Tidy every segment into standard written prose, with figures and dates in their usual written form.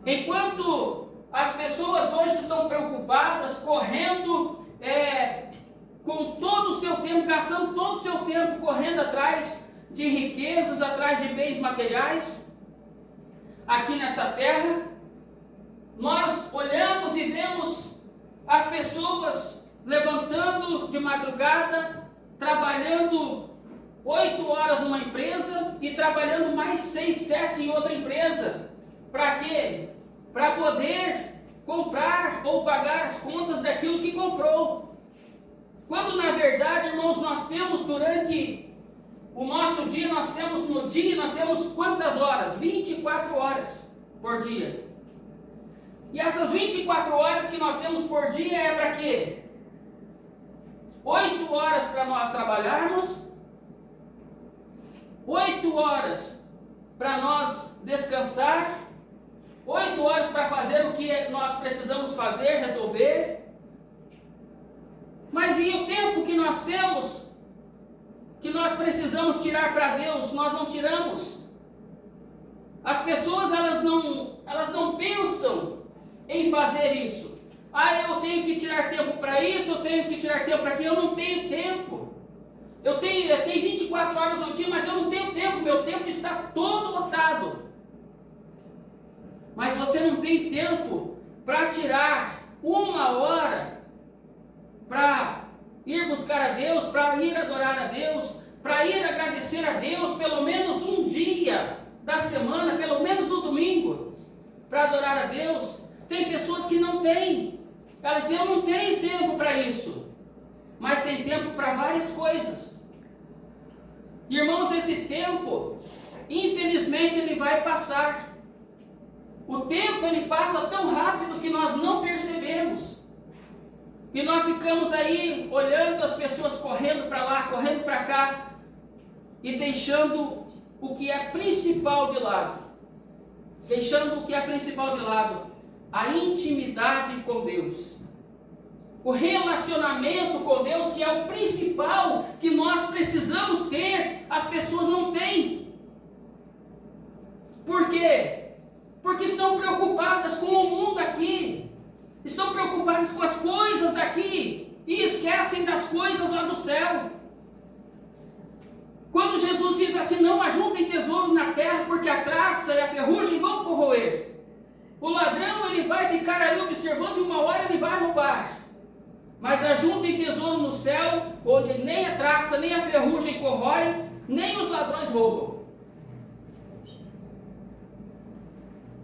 Enquanto as pessoas hoje estão preocupadas, correndo, com todo o seu tempo, gastando todo o seu tempo correndo atrás de riquezas, atrás de bens materiais, aqui nessa terra, nós olhamos e vemos as pessoas levantando de madrugada, trabalhando 8 horas numa empresa e trabalhando mais 6, 7 em outra empresa. Para quê? Para poder comprar ou pagar as contas daquilo que comprou. Quando na verdade, irmãos, nós temos durante o nosso dia, nós temos quantas horas? 24 horas por dia. E essas 24 horas que nós temos por dia é para quê? 8 horas para nós trabalharmos, 8 horas para nós descansar, 8 horas para fazer o que nós precisamos fazer, resolver. Mas e o tempo que nós temos, que nós precisamos tirar para Deus, nós não tiramos. As pessoas elas não pensam em fazer isso. Eu tenho que tirar tempo para isso, eu tenho que tirar tempo para aquilo. Eu não tenho tempo. Eu tenho 24 horas ao dia, mas eu não tenho tempo. Meu tempo está todo lotado. Mas você não tem tempo para tirar 1 hora para ir buscar a Deus, para ir adorar a Deus, para ir agradecer a Deus pelo menos um dia da semana, pelo menos no domingo, para adorar a Deus. Tem pessoas que não têm. Elas dizem, eu não tenho tempo para isso. Mas tem tempo para várias coisas. Irmãos, esse tempo, infelizmente, ele vai passar. O tempo, ele passa tão rápido que nós não percebemos. E nós ficamos aí, olhando as pessoas correndo para lá, correndo para cá, e deixando o que é principal de lado. Deixando o que é principal de lado. A intimidade com Deus, o relacionamento com Deus, que é o principal que nós precisamos ter, as pessoas não têm. Por quê? Porque estão preocupadas com o mundo aqui, estão preocupadas com as coisas daqui e esquecem das coisas lá do céu. Quando Jesus diz assim, não ajuntem tesouro na terra, porque a traça e a ferrugem vão corroer. O ladrão, ele vai ficar ali observando e 1 hora ele vai roubar. Mas ajuntem tesouro no céu, onde nem a traça, nem a ferrugem corrói, nem os ladrões roubam.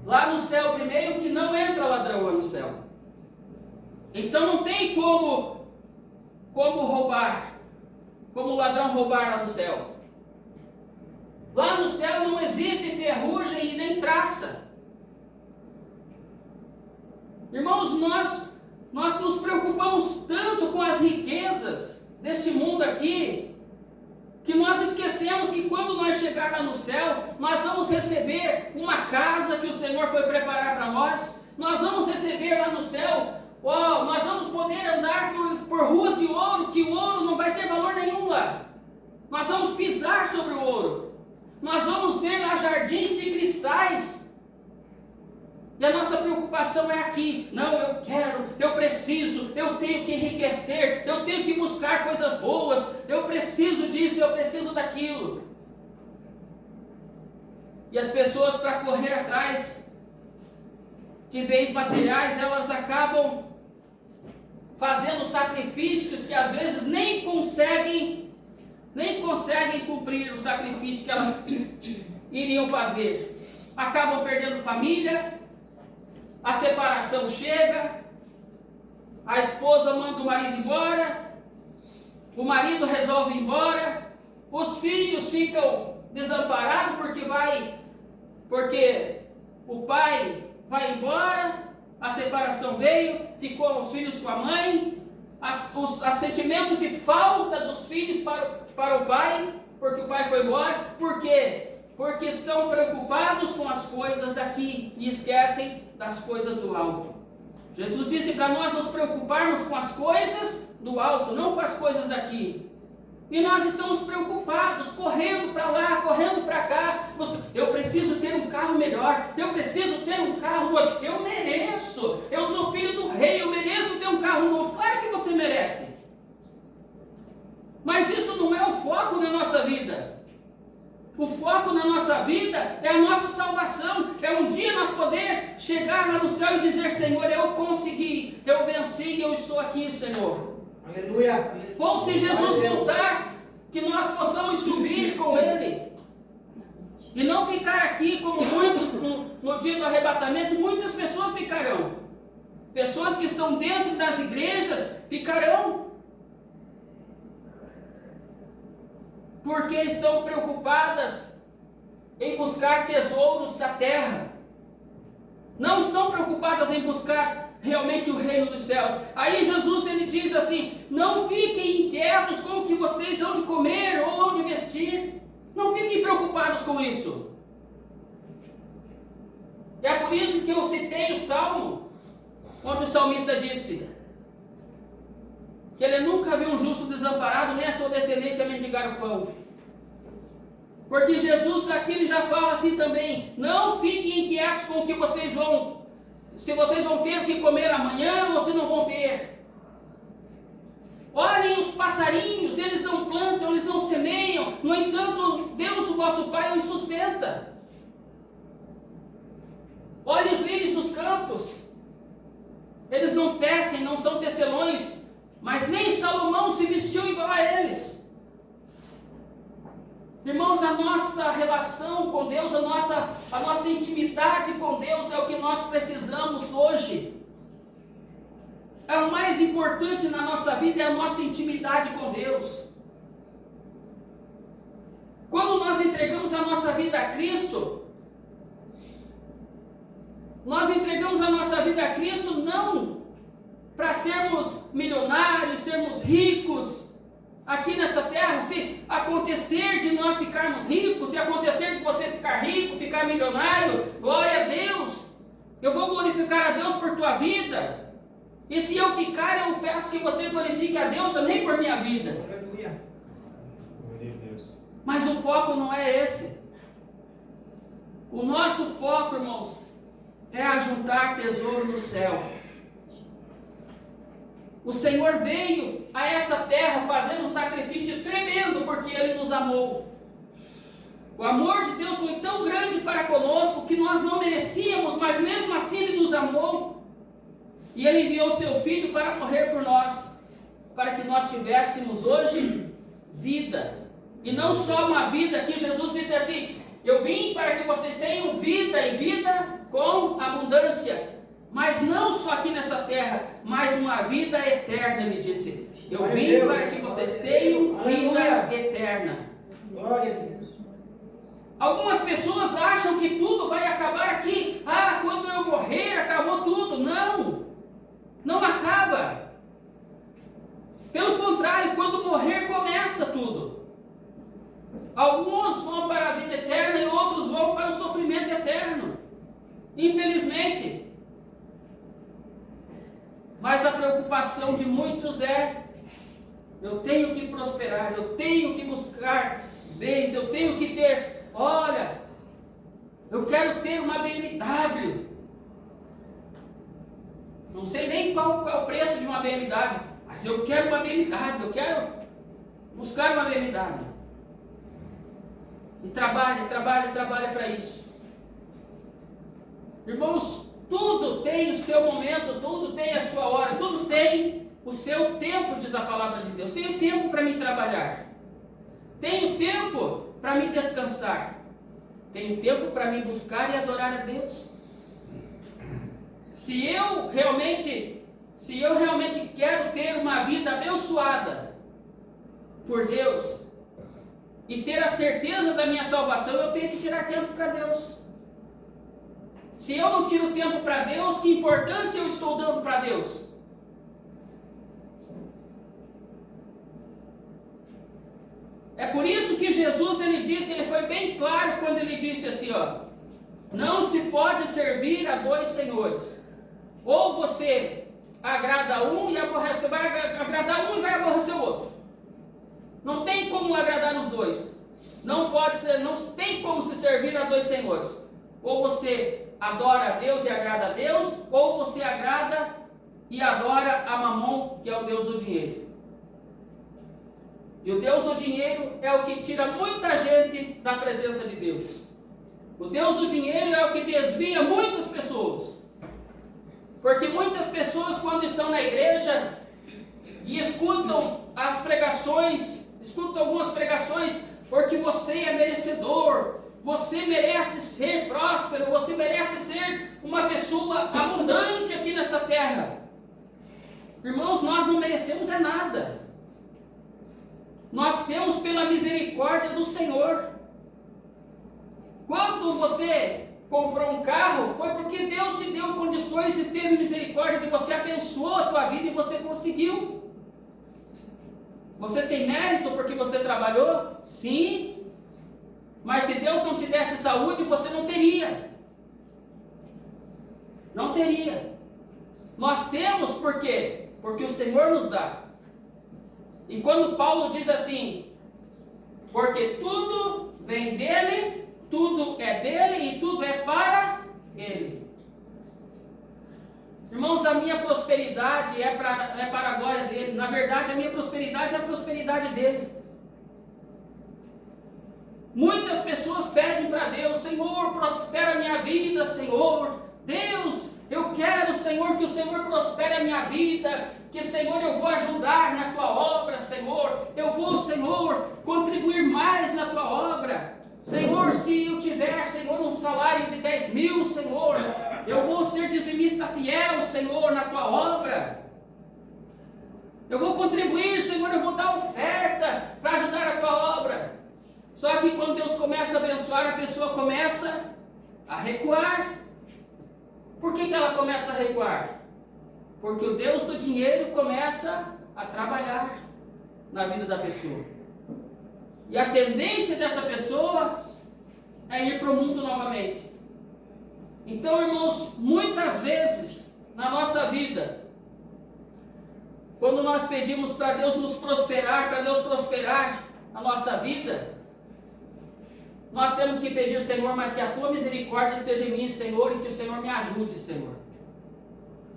Lá no céu, primeiro, que não entra ladrão lá no céu. Então não tem como roubar, como o ladrão roubar lá no céu. Lá no céu não existe ferrugem e nem traça. Irmãos, nós nos preocupamos tanto com as riquezas deste mundo aqui, que nós esquecemos que quando nós chegar lá no céu, nós vamos receber uma casa que o Senhor foi preparar para nós. Nós vamos receber lá no céu, nós vamos poder andar por ruas de ouro, que o ouro não vai ter valor nenhum lá. Nós vamos pisar sobre o ouro. Nós vamos ver lá jardins de cristais. E a nossa preocupação é aqui. Não, eu quero, eu preciso, eu tenho que enriquecer, eu tenho que buscar coisas boas, eu preciso disso, eu preciso daquilo. E as pessoas, para correr atrás de bens materiais, elas acabam fazendo sacrifícios que às vezes nem conseguem cumprir o sacrifício que elas iriam fazer. Acabam perdendo família. A separação chega, a esposa manda o marido embora, o marido resolve ir embora, os filhos ficam desamparados porque o pai vai embora, a separação veio, ficou os filhos com a mãe, a sentimento de falta dos filhos para o pai, porque o pai foi embora. Por quê? Porque estão preocupados com as coisas daqui e esquecem das coisas do alto. Jesus disse para nós nos preocuparmos com as coisas do alto, não com as coisas daqui. E nós estamos preocupados, correndo para lá, correndo para cá. Eu preciso ter um carro melhor, eu preciso ter um carro novo. Eu mereço, eu sou filho do rei, eu mereço ter um carro novo. Claro que você merece. Mas isso não é o foco na nossa vida. O foco na nossa vida é a nossa salvação. É um dia nós poder chegar lá no céu e dizer: Senhor, eu consegui, eu venci, eu estou aqui, Senhor. Aleluia. Ou se Jesus voltar, que nós possamos subir com Ele. E não ficar aqui como muitos no dia do arrebatamento. Muitas pessoas ficarão. Pessoas que estão dentro das igrejas ficarão. Porque estão preocupadas em buscar tesouros da terra. Não estão preocupadas em buscar realmente o reino dos céus. Aí Jesus ele diz assim: não fiquem inquietos com o que vocês vão de comer ou vão de vestir. Não fiquem preocupados com isso. É por isso que eu citei o Salmo, onde o salmista disse que ele nunca viu um justo desamparado, nem a sua descendência mendigar o pão. Porque Jesus aqui ele já fala assim também: não fiquem inquietos com o que vocês vão, se vocês vão ter o que comer amanhã ou se não vão ter. Olhem os passarinhos, eles não plantam, eles não semeiam, no entanto Deus, o vosso Pai, os sustenta. Olhem os lírios dos campos, eles não tecem, não são tecelões, mas nem Salomão se vestiu igual a eles. Irmãos, a nossa relação com Deus, a nossa intimidade com Deus é o que nós precisamos hoje. É o mais importante na nossa vida, é a nossa intimidade com Deus. Quando nós entregamos a nossa vida a Cristo, nós entregamos a nossa vida a Cristo não para sermos milionários, sermos ricos aqui nessa terra. Se acontecer de nós ficarmos ricos, se acontecer de você ficar rico, ficar milionário, glória a Deus, eu vou glorificar a Deus por tua vida. E se eu ficar, eu peço que você glorifique a Deus também por minha vida. Aleluia. Mas o foco não é esse. O nosso foco, irmãos, é ajuntar tesouro no céu. O Senhor veio a essa terra fazendo um sacrifício tremendo porque Ele nos amou. O amor de Deus foi tão grande para conosco que nós não merecíamos, mas mesmo assim Ele nos amou. E Ele enviou Seu Filho para morrer por nós, para que nós tivéssemos hoje vida. E não só uma vida, que Jesus disse assim: eu vim para que vocês tenham vida e vida com abundância. Mas não só aqui nessa terra, mas uma vida eterna, Ele disse. Eu vim para que vocês tenham vida eterna. Glória a Deus. Algumas pessoas acham que tudo vai acabar aqui. Ah, quando eu morrer, acabou tudo. Não, não acaba. Pelo contrário, quando morrer, começa tudo. Alguns vão para a vida eterna e outros vão para o sofrimento eterno. Infelizmente. Mas a preocupação de muitos é: eu tenho que prosperar, eu tenho que buscar bens, eu tenho que ter, olha, eu quero ter uma BMW. Não sei nem qual é o preço de uma BMW, mas eu quero uma BMW, eu quero buscar uma BMW. E trabalha para isso. Irmãos, tudo tem o seu momento, tudo tem a sua hora, tudo tem o seu tempo, diz a palavra de Deus. Tenho tempo para me trabalhar, tenho tempo para me descansar, tenho tempo para me buscar e adorar a Deus. Se eu realmente quero ter uma vida abençoada por Deus e ter a certeza da minha salvação, eu tenho que tirar tempo para Deus. Se eu não tiro tempo para Deus, que importância eu estou dando para Deus? É por isso que Jesus, ele foi bem claro quando ele disse assim, ó: não se pode servir a dois senhores. Ou você agrada um e aborrece, você vai agradar um e vai aborrecer o outro. Não tem como agradar os dois. Não pode ser, não tem como se servir a dois senhores. Ou você adora a Deus e agrada a Deus, ou você agrada e adora a Mamon, que é o Deus do dinheiro. E o Deus do dinheiro é o que tira muita gente da presença de Deus. O Deus do dinheiro é o que desvia muitas pessoas. Porque muitas pessoas, quando estão na igreja e escutam as pregações, escutam algumas pregações, porque você é merecedor, você merece ser próspero, você merece ser uma pessoa abundante aqui nessa terra. Irmãos, nós não merecemos é nada. Nós temos pela misericórdia do Senhor. Quando você comprou um carro, foi porque Deus te deu condições e teve misericórdia, que você abençoou a tua vida e você conseguiu. Você tem mérito porque você trabalhou? Sim. Mas se Deus não te desse saúde, você não teria. Não teria. Nós temos por quê? Porque o Senhor nos dá. E quando Paulo diz assim, porque tudo vem dele, tudo é dele e tudo é para ele. Irmãos, a minha prosperidade é para a glória dele. Na verdade, a minha prosperidade é a prosperidade dele. Muitas pessoas pedem para Deus, Senhor, prospera a minha vida, Senhor. Deus, eu quero, Senhor, que o Senhor prospere a minha vida, que, Senhor, eu vou ajudar na tua obra, Senhor. Eu vou, Senhor, contribuir mais na tua obra. Senhor, se eu tiver, Senhor, um salário de 10 mil, Senhor, eu vou ser dizimista fiel, Senhor, na tua obra. Eu vou contribuir, Senhor, eu vou dar oferta para ajudar a tua obra. Só que quando Deus começa a abençoar, a pessoa começa a recuar. Por que ela começa a recuar? Porque o Deus do dinheiro começa a trabalhar na vida da pessoa. E a tendência dessa pessoa é ir para o mundo novamente. Então, irmãos, muitas vezes na nossa vida, quando nós pedimos para Deus nos prosperar, para Deus prosperar a nossa vida, nós temos que pedir, Senhor, mas que a tua misericórdia esteja em mim, Senhor, e que o Senhor me ajude, Senhor.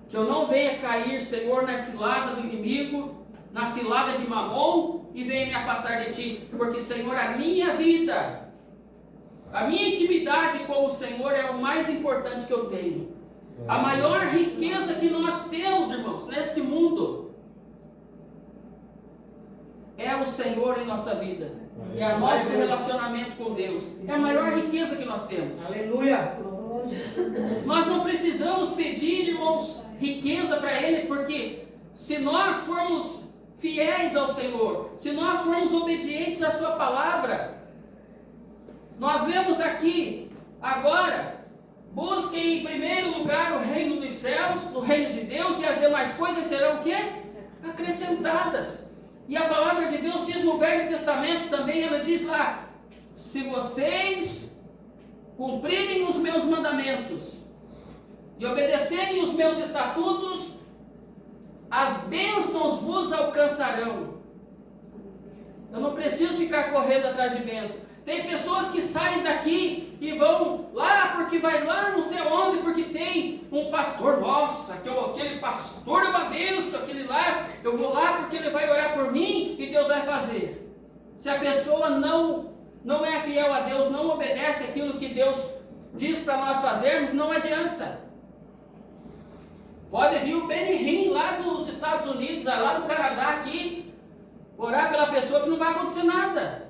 Que eu não venha cair, Senhor, na cilada do inimigo, na cilada de Mamon, e venha me afastar de ti. Porque, Senhor, a minha vida, a minha intimidade com o Senhor é o mais importante que eu tenho. A maior riqueza que nós temos, irmãos, neste mundo, é o Senhor em nossa vida. É o nosso relacionamento com Deus. É a maior riqueza que nós temos. Aleluia. Nós não precisamos pedir, irmãos, riqueza para Ele, porque se nós formos fiéis ao Senhor, se nós formos obedientes à sua palavra, nós lemos aqui agora, busquem em primeiro lugar o reino dos céus, o reino de Deus, e as demais coisas serão o quê? Acrescentadas. E a palavra de Deus diz no Velho Testamento também, ela diz lá, se vocês cumprirem os meus mandamentos e obedecerem os meus estatutos, as bênçãos vos alcançarão. Eu não preciso ficar correndo atrás de bênçãos. Tem pessoas que saem daqui e vão lá, porque vai lá não sei onde, porque tem um pastor, nossa, aquele pastor é uma bênção, aquele lá, eu vou lá porque ele vai orar por mim e Deus vai fazer. Se a pessoa não é fiel a Deus, não obedece aquilo que Deus diz para nós fazermos, não adianta. Pode vir o Benihim lá dos Estados Unidos, lá do Canadá aqui, orar pela pessoa que não vai acontecer nada.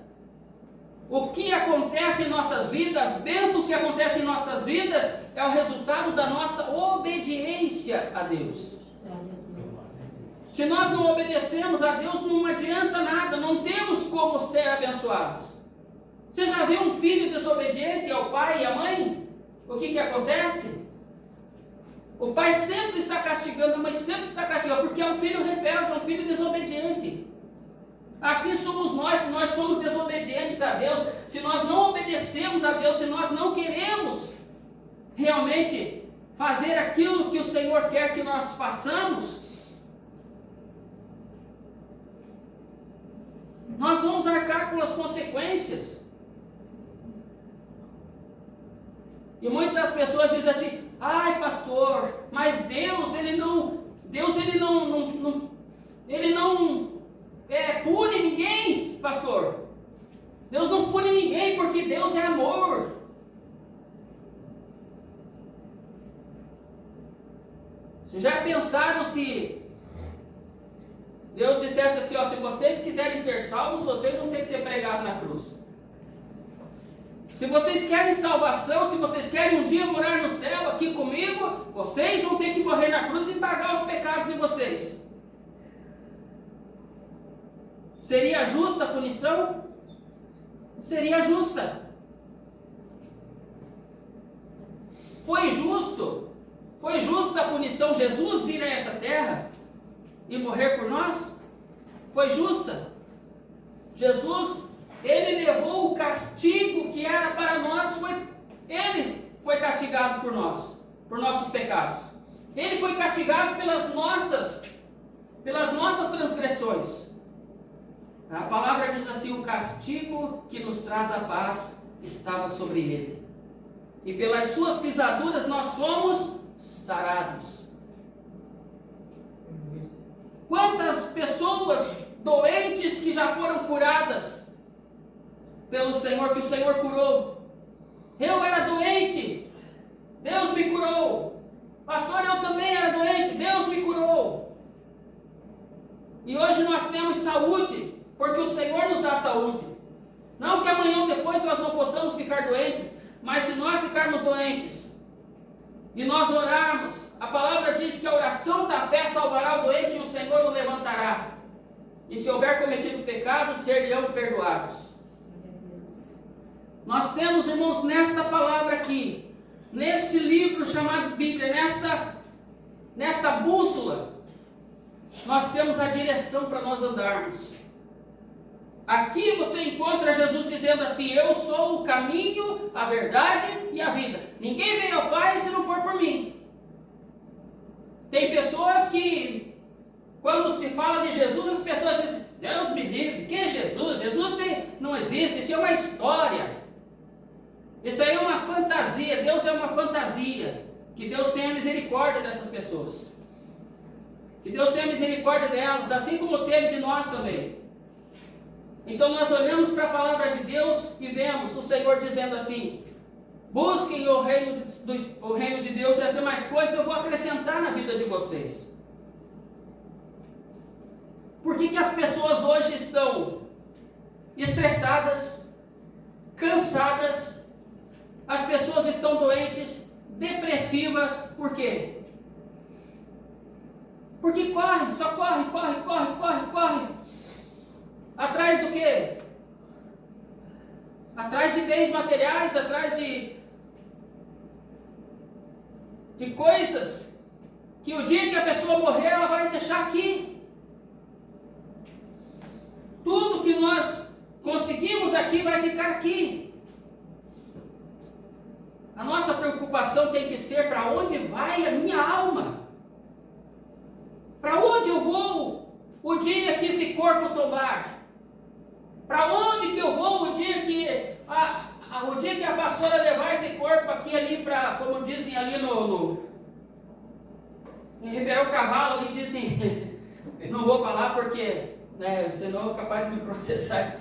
O que acontece em nossas vidas, as bênçãos que acontecem em nossas vidas, é o resultado da nossa obediência a Deus. Se nós não obedecemos a Deus, não adianta nada, não temos como ser abençoados. Você já viu um filho desobediente ao pai e à mãe? O que acontece? O pai sempre está castigando, a mãe sempre está castigando, porque é um filho rebelde, é um filho desobediente. Assim somos nós, se nós somos desobedientes a Deus, se nós não obedecemos a Deus, se nós não queremos realmente fazer aquilo que o Senhor quer que nós façamos, nós vamos arcar com as consequências. E muitas pessoas dizem assim: ai pastor, mas Deus ele não pune ninguém, pastor. Deus não pune ninguém porque Deus é amor. Vocês já pensaram se Deus dissesse assim, ó, se vocês quiserem ser salvos, vocês vão ter que ser pregados na cruz. Se vocês querem salvação, se vocês querem um dia morar no céu aqui comigo, vocês vão ter que morrer na cruz e pagar os pecados de vocês. Seria justa a punição? Seria justa. Foi justa a punição, Jesus vir a essa terra e morrer por nós? Foi justa. Jesus, ele levou o castigo que era para nós, ele foi castigado por nós, por nossos pecados. Ele foi castigado pelas nossas transgressões. A palavra diz assim: o castigo que nos traz a paz estava sobre ele, e pelas suas pisaduras nós somos sarados. Quantas pessoas doentes que já foram curadas pelo Senhor, que o Senhor curou. Eu era doente, Deus me curou. Pastor, eu também era doente, Deus me curou. E hoje nós temos saúde, porque o Senhor nos dá saúde. Não que amanhã ou depois nós não possamos ficar doentes, mas se nós ficarmos doentes e nós orarmos, a palavra diz que a oração da fé salvará o doente e o Senhor o levantará. E se houver cometido pecado, ser-lhe-ão perdoados. Nós temos, irmãos, nesta palavra aqui, neste livro chamado Bíblia, nesta bússola, nós temos a direção para nós andarmos. Aqui você encontra Jesus dizendo assim: eu sou o caminho, a verdade e a vida. Ninguém vem ao Pai se não for por mim. Tem pessoas que, quando se fala de Jesus, as pessoas dizem: Deus me livre, quem é Jesus? Jesus não existe, isso é uma história. Isso aí é uma fantasia, Deus é uma fantasia. Que Deus tenha misericórdia dessas pessoas. Que Deus tenha misericórdia delas, assim como teve de nós também. Então nós olhamos para a palavra de Deus e vemos o Senhor dizendo assim: busquem o reino de Deus e as demais coisas eu vou acrescentar na vida de vocês. Por que as pessoas hoje estão estressadas, cansadas, as pessoas estão doentes, depressivas? Por quê? Porque corre, só corre. Atrás do quê? Atrás de bens materiais, atrás de coisas que o dia que a pessoa morrer ela vai deixar aqui. Tudo que nós conseguimos aqui vai ficar aqui. A nossa preocupação tem que ser: para onde vai a minha alma? Para onde eu vou o dia que esse corpo tombar? Para onde que eu vou o dia que a vassoura levar esse corpo aqui ali para, como dizem ali em Ribeirão Cavalo, ali dizem, não vou falar porque, senão é capaz de me processar.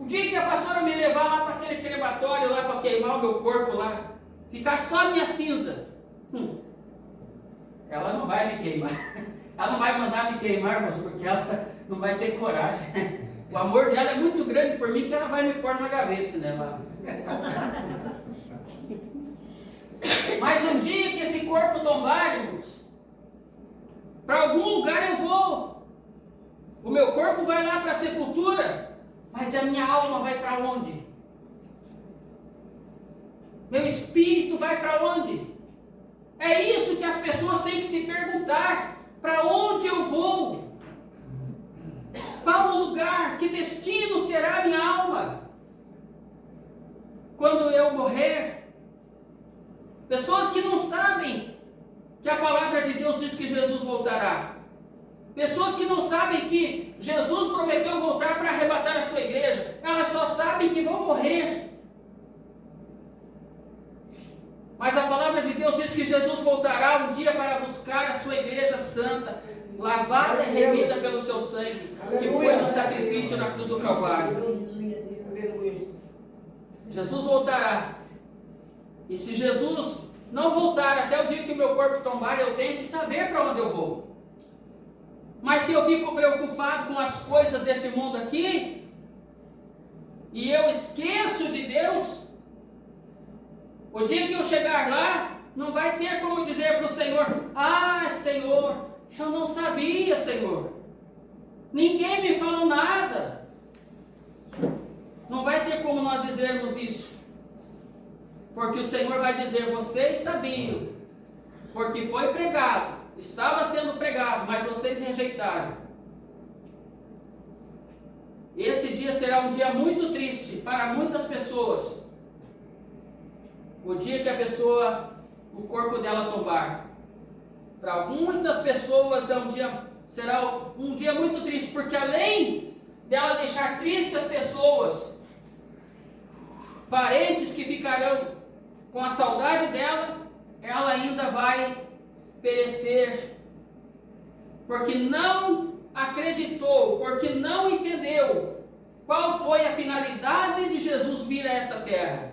O dia que a vassoura me levar lá para aquele crematório lá para queimar o meu corpo lá, ficar só a minha cinza, ela não vai me queimar. Ela não vai mandar me queimar, irmãos, porque ela não vai ter coragem. O amor dela é muito grande por mim que ela vai me pôr na gaveta, né? Mas um dia que esse corpo tombar, irmãos, para algum lugar eu vou. O meu corpo vai lá para a sepultura, mas a minha alma vai para onde? Meu espírito vai para onde? É isso que as pessoas têm que se perguntar. Para onde eu vou? Qual o lugar? Que destino terá minha alma quando eu morrer? Pessoas que não sabem que a palavra de Deus diz que Jesus voltará. Pessoas que não sabem que Jesus prometeu voltar para arrebatar a sua igreja. Elas só sabem que vão morrer. Mas a palavra de Deus diz que Jesus voltará um dia para buscar a sua igreja santa, lavada e remida pelo seu sangue, que foi no sacrifício na cruz do Calvário. Jesus voltará. E se Jesus não voltar até o dia que o meu corpo tombar, eu tenho que saber para onde eu vou. Mas se eu fico preocupado com as coisas desse mundo aqui, e eu esqueço de Deus, o dia que eu chegar lá, não vai ter como dizer para o Senhor: ah, Senhor, eu não sabia, Senhor. Ninguém me falou nada. Não vai ter como nós dizermos isso. Porque o Senhor vai dizer: vocês sabiam, porque foi pregado, estava sendo pregado, mas vocês rejeitaram. Esse dia será um dia muito triste para muitas pessoas. O dia que a pessoa, o corpo dela tombar. Para muitas pessoas será um dia muito triste, porque além dela deixar tristes as pessoas, parentes que ficarão com a saudade dela, ela ainda vai perecer, porque não acreditou, porque não entendeu qual foi a finalidade de Jesus vir a esta terra.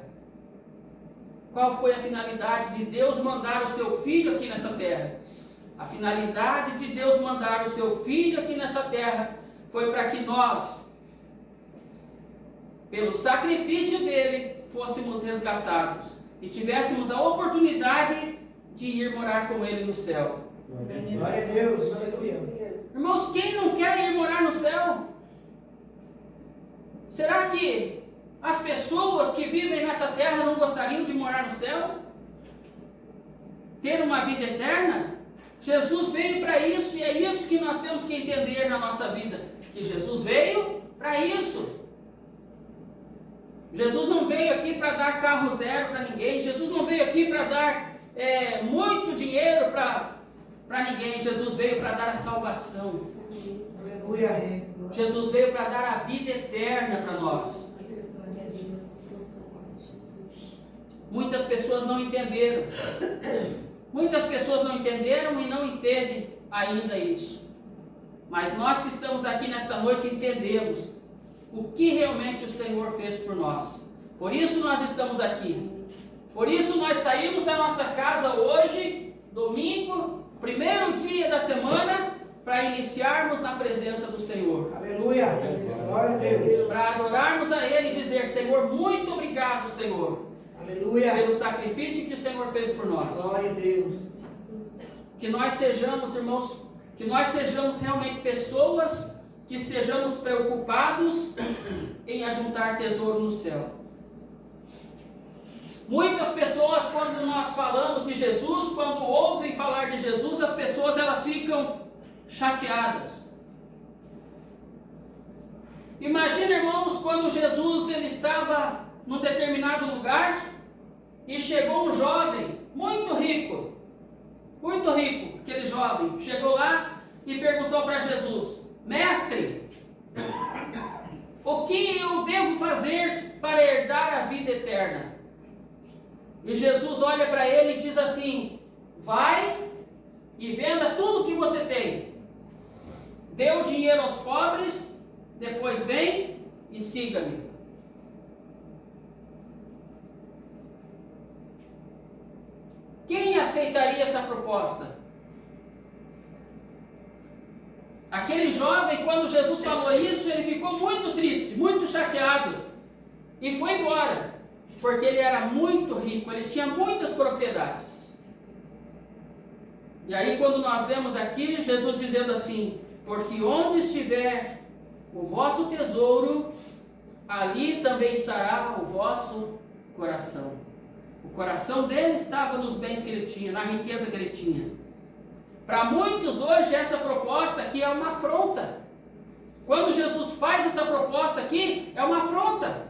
Qual foi a finalidade de Deus mandar o seu Filho aqui nessa terra? A finalidade de Deus mandar o seu Filho aqui nessa terra foi para que nós, pelo sacrifício dele, fôssemos resgatados e tivéssemos a oportunidade de ir morar com ele no céu. Glória a Deus, aleluia. Irmãos, quem não quer ir morar no céu? Será que as pessoas que vivem nessa terra não gostariam de morar no céu? Ter uma vida eterna? Jesus veio para isso, e é isso que nós temos que entender na nossa vida, que Jesus veio para isso. Jesus não veio aqui para dar carro zero para ninguém. Jesus não veio aqui para dar muito dinheiro para ninguém. Jesus veio para dar a salvação. Aleluia. Jesus veio para dar a vida eterna para nós. Muitas pessoas não entenderam. Muitas pessoas não entenderam e não entendem ainda isso. Mas nós que estamos aqui nesta noite entendemos o que realmente o Senhor fez por nós. Por isso nós estamos aqui. Por isso nós saímos da nossa casa hoje, domingo, primeiro dia da semana, para iniciarmos na presença do Senhor. Aleluia. Glória a Deus. Para adorarmos a Ele e dizer: Senhor, muito obrigado, Senhor. Aleluia. Pelo sacrifício que o Senhor fez por nós. Glória a Deus. Que nós sejamos, irmãos, que nós sejamos realmente pessoas que estejamos preocupados em ajuntar tesouro no céu. Muitas pessoas, quando nós falamos de Jesus, quando ouvem falar de Jesus, as pessoas elas ficam chateadas. Imagina, irmãos, quando Jesus ele estava num determinado lugar e chegou um jovem muito rico, aquele jovem chegou lá e perguntou para Jesus: Mestre, o que eu devo fazer para herdar a vida eterna? E Jesus olha para ele e diz assim: vai e venda tudo que você tem, dê o dinheiro aos pobres, depois vem e siga-me. Quem aceitaria essa proposta? Aquele jovem, quando Jesus falou isso, ele ficou muito triste, muito chateado e foi embora, porque ele era muito rico, ele tinha muitas propriedades. E aí quando nós lemos aqui, Jesus dizendo assim: porque onde estiver o vosso tesouro, ali também estará o vosso coração. O coração dele estava nos bens que ele tinha, na riqueza que ele tinha. Para muitos hoje essa proposta aqui é uma afronta. Quando Jesus faz essa proposta aqui, é uma afronta.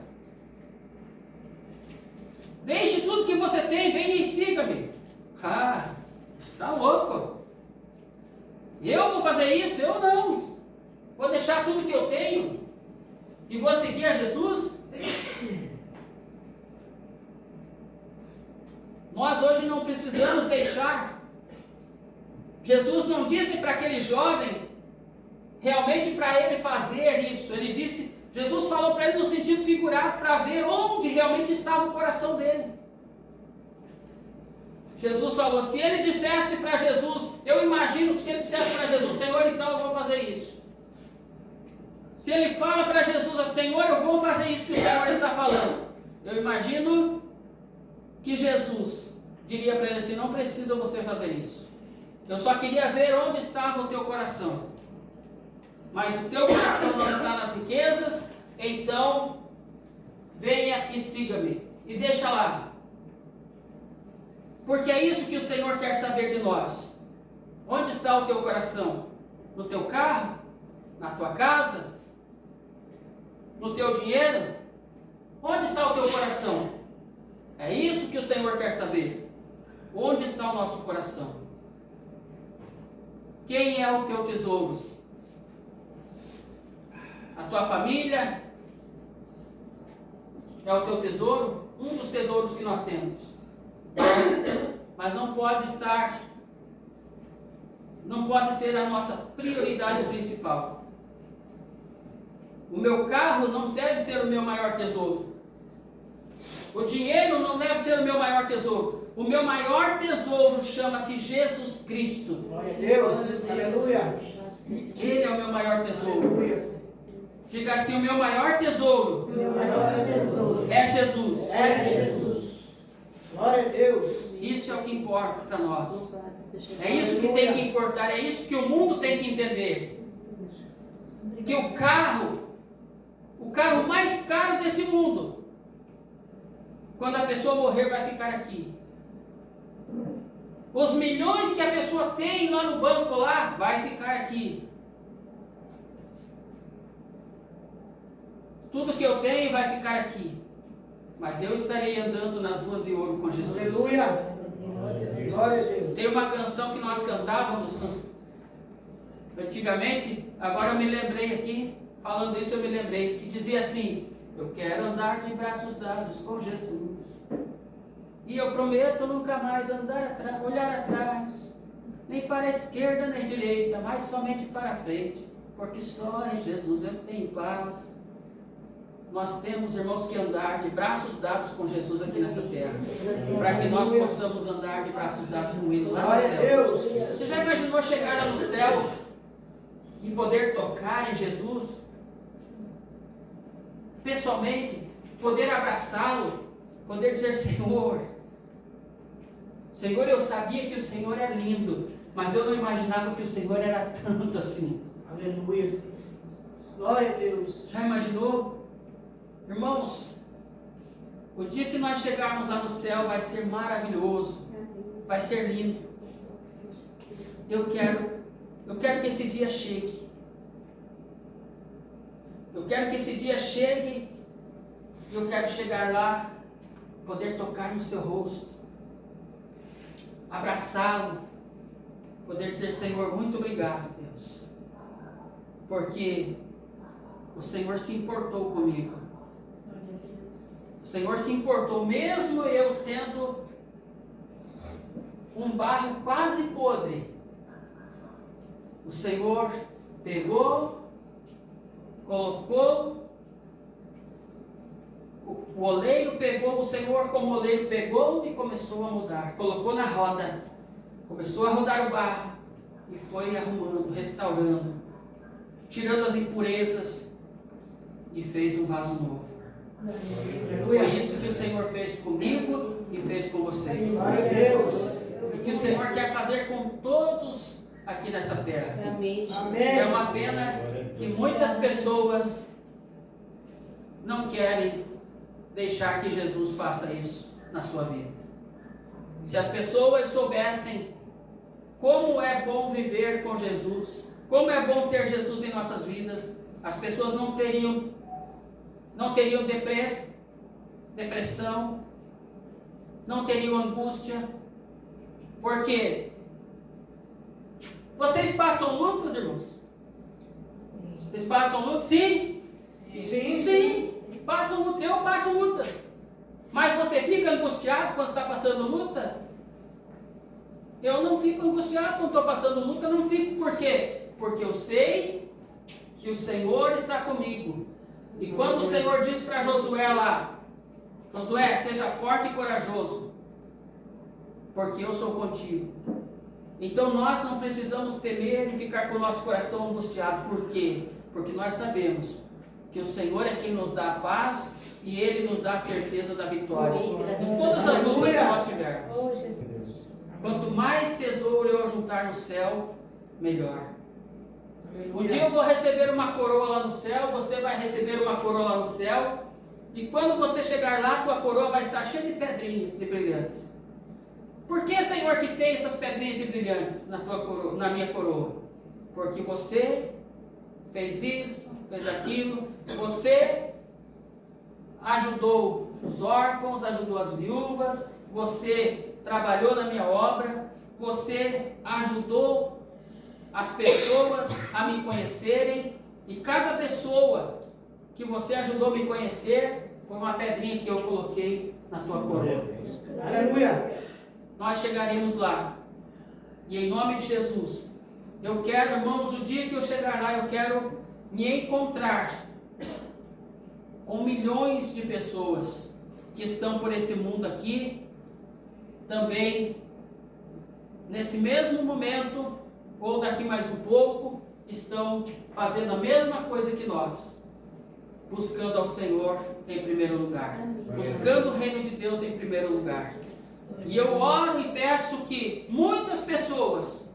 Deixe tudo que você tem, venha e siga-me. Ah, está louco. Eu vou fazer isso? Eu não. Vou deixar tudo que eu tenho e vou seguir a Jesus? Nós hoje não precisamos deixar. Jesus não disse para aquele jovem realmente para ele fazer isso. Ele disse, Jesus falou para ele no sentido figurado, para ver onde realmente estava o coração dele. Jesus falou, se ele dissesse para Jesus, eu imagino que se ele dissesse para Jesus, Senhor, então eu vou fazer isso. Se ele fala para Jesus, Senhor, eu vou fazer isso que o Senhor está falando. Eu imagino que Jesus diria para ele assim, não precisa você fazer isso. Eu só queria ver onde estava o teu coração. Mas o teu coração não está nas riquezas, então venha e siga-me. E deixa lá. Porque é isso que o Senhor quer saber de nós. Onde está o teu coração? No teu carro? Na tua casa? No teu dinheiro? Onde está o teu coração? É isso que o Senhor quer saber. Onde está o nosso coração? Quem é o teu tesouro? A tua família é o teu tesouro? Um dos tesouros que nós temos. Mas não pode ser a nossa prioridade principal. O meu carro não deve ser o meu maior tesouro. O dinheiro não deve ser o meu maior tesouro. O meu maior tesouro chama-se Jesus Cristo. Glória a Deus. Aleluia. Ele é o meu maior tesouro. Aleluia. Diga assim, o meu maior tesouro, Meu maior tesouro é Jesus. é Jesus. Glória a Deus. Isso é o que importa para nós. É isso que tem que importar. É isso que o mundo tem que entender. Que o carro mais caro desse mundo, quando a pessoa morrer, vai ficar aqui. Os milhões que a pessoa tem lá no banco lá, vai ficar aqui. Tudo que eu tenho vai ficar aqui. Mas eu estarei andando nas ruas de ouro com Jesus. Aleluia. Glória a Deus. Tem uma canção que nós cantávamos antigamente, agora eu me lembrei aqui, falando isso eu me lembrei, que dizia assim, eu quero andar de braços dados com Jesus. E eu prometo nunca mais olhar atrás, nem para a esquerda nem direita, mas somente para a frente, porque só em Jesus eu tenho paz. Nós temos, irmãos, que andar de braços dados com Jesus aqui nessa terra, para que nós possamos andar de braços dados com Ele lá no Glória a céu. Deus. Você já imaginou chegar lá no céu e poder tocar em Jesus? Pessoalmente, poder abraçá-lo, poder dizer, Senhor, eu sabia que o Senhor é lindo, mas eu não imaginava que o Senhor era tanto assim. Aleluia. Glória a Deus. Já imaginou? Irmãos, o dia que nós chegarmos lá no céu vai ser maravilhoso, vai ser lindo. Eu quero que esse dia chegue. Eu quero que esse dia chegue e eu quero chegar lá, poder tocar no seu rosto, abraçá-lo, poder dizer, Senhor, muito obrigado, Deus, porque o Senhor se importou comigo. O Senhor se importou, mesmo eu sendo um barro quase podre. O Senhor pegou, colocou, o oleiro pegou, o Senhor como oleiro pegou e começou a mudar, colocou na roda, começou a rodar o barro e foi arrumando, restaurando, tirando as impurezas e fez um vaso novo. Foi isso que o Senhor fez comigo e fez com vocês. Glória a Deus. E que o Senhor quer fazer com todos aqui nessa terra. Amém. É uma pena que muitas pessoas não querem deixar que Jesus faça isso na sua vida. Se as pessoas soubessem como é bom viver com Jesus, como é bom ter Jesus em nossas vidas, as pessoas não teriam depressão, não teriam angústia, porque Vocês passam lutas, irmãos? Vocês passam lutas? Sim? Sim. Passam lutas. Eu passo lutas. Mas você fica angustiado quando está passando luta? Eu não fico angustiado quando estou passando luta. Eu não fico por quê? Porque eu sei que o Senhor está comigo. E quando o Senhor disse para Josué lá: Josué, seja forte e corajoso, porque eu sou contigo. Então nós não precisamos temer e ficar com o nosso coração angustiado. Por quê? Porque nós sabemos que o Senhor é quem nos dá a paz e Ele nos dá a certeza da vitória em todas as lutas que nós tivermos. Quanto mais tesouro eu juntar no céu, melhor. Um dia eu vou receber uma coroa lá no céu, você vai receber uma coroa lá no céu, e quando você chegar lá, tua coroa vai estar cheia de pedrinhas e brilhantes. Por que, Senhor, que tem essas pedrinhas e brilhantes na tua coroa, na minha coroa? Porque você fez isso, fez aquilo, você ajudou os órfãos, ajudou as viúvas, você trabalhou na minha obra, você ajudou as pessoas a me conhecerem, e cada pessoa que você ajudou a me conhecer foi uma pedrinha que eu coloquei na tua coroa. Aleluia. Nós chegaremos lá. E em nome de Jesus, eu quero, irmãos, o dia que eu chegar lá, eu quero me encontrar com milhões de pessoas que estão por esse mundo aqui, também nesse mesmo momento, ou daqui mais um pouco, estão fazendo a mesma coisa que nós, buscando ao Senhor em primeiro lugar, buscando o reino de Deus em primeiro lugar. E eu oro e peço que muitas pessoas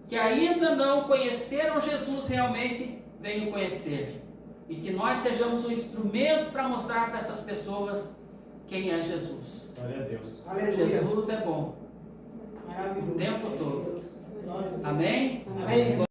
que ainda não conheceram Jesus realmente venham conhecer, e que nós sejamos um instrumento para mostrar para essas pessoas quem é Jesus. Glória a Deus. Aleluia. Jesus é bom Maravilhoso. o tempo todo. Glória a Deus. Amém? Amém.